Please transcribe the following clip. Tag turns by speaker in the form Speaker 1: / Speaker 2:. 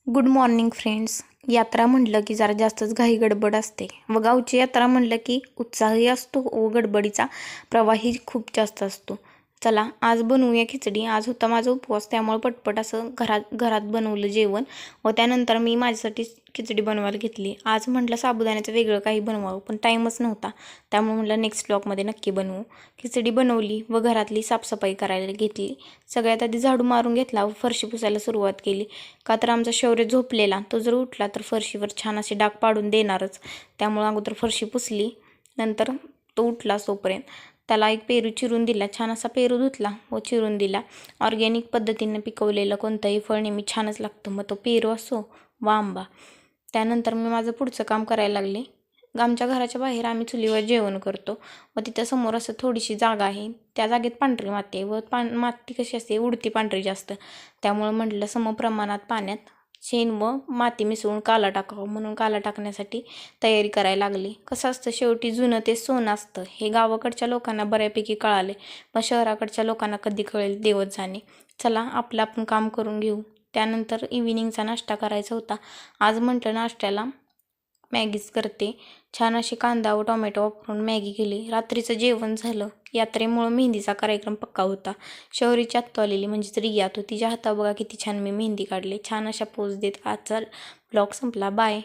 Speaker 1: Good morning friends. यात्रा म्हटलं की जरा जास्तच घाई गडबड असते व गावची यात्रा म्हटलं की उत्साहही असतो व गडबडीचा प्रवाही खूप जास्त असतो. चला आज बनवूया खिचडी. आज होता माझा उपवास, त्यामुळे पटपट असं घरात घरात बनवलं जेवण व त्यानंतर मी माझ्यासाठी खिचडी बनवायला घेतली. आज म्हटलं साबुदाण्याचं वेगळं काही बनवावं, पण टाईमच नव्हता, त्यामुळे म्हटलं नेक्स्ट ब्लॉगमध्ये नक्की बनवू. खिचडी बनवली व घरातली साफसफाई करायला घेतली. सगळ्यात आधी झाडू मारून घेतला व फरशी पुसायला सुरुवात केली. का तर आमचा शौर्य झोपलेला, तो जर उठला तर फरशीवर छान असे डाग पाडून देणारच, त्यामुळे अगोदर फरशी पुसली. नंतर तो उठला तोपर्यंत त्याला एक पेरू चिरून दिला. छान असा पेरू धुतला व चिरून दिला. ऑर्गॅनिक पद्धतीने पिकवलेलं कोणतंही फळ नेहमी छानच लागतं, मग तो पेरू असो व आंबा. त्यानंतर मी माझं पुढचं काम करायला लागले. आमच्या घराच्या बाहेर आम्ही चुलीवर जेवण करतो व तिथं समोर असं थोडीशी जागा आहे. त्या जागेत पांढरी माती आहे व माती कशी असते, उडती पांढरी जास्त, त्यामुळे म्हटलं समप्रमाणात पाण्यात शेण व माती मिसळून काला टाकावं, म्हणून काला टाकण्यासाठी तयारी करायला लागली. कसं असतं, शेवटी जुनं ते सोनं असतं, हे गावाकडच्या लोकांना बऱ्यापैकी कळाले, पण शहराकडच्या लोकांना कधी कळेल देवच जाणे. चला आपलं आपण काम करून घेऊ. त्यानंतर इव्हिनिंगचा नाश्ता करायचा होता. आज म्हटलं नाश्त्याला मॅगीच करते. छान अशी कांदा व टोमॅटो वापरून मॅगी केली. रात्रीचं जेवण झालं. यात्रेमुळं मेहंदीचा कार्यक्रम पक्का होता. शौरीची आत्तू आलेली, म्हणजेच रिया, तो तिच्या हाता बघा किती छान मी मेहंदी काढली. छान अशा पोज देत आजचा ब्लॉग संपला. बाय.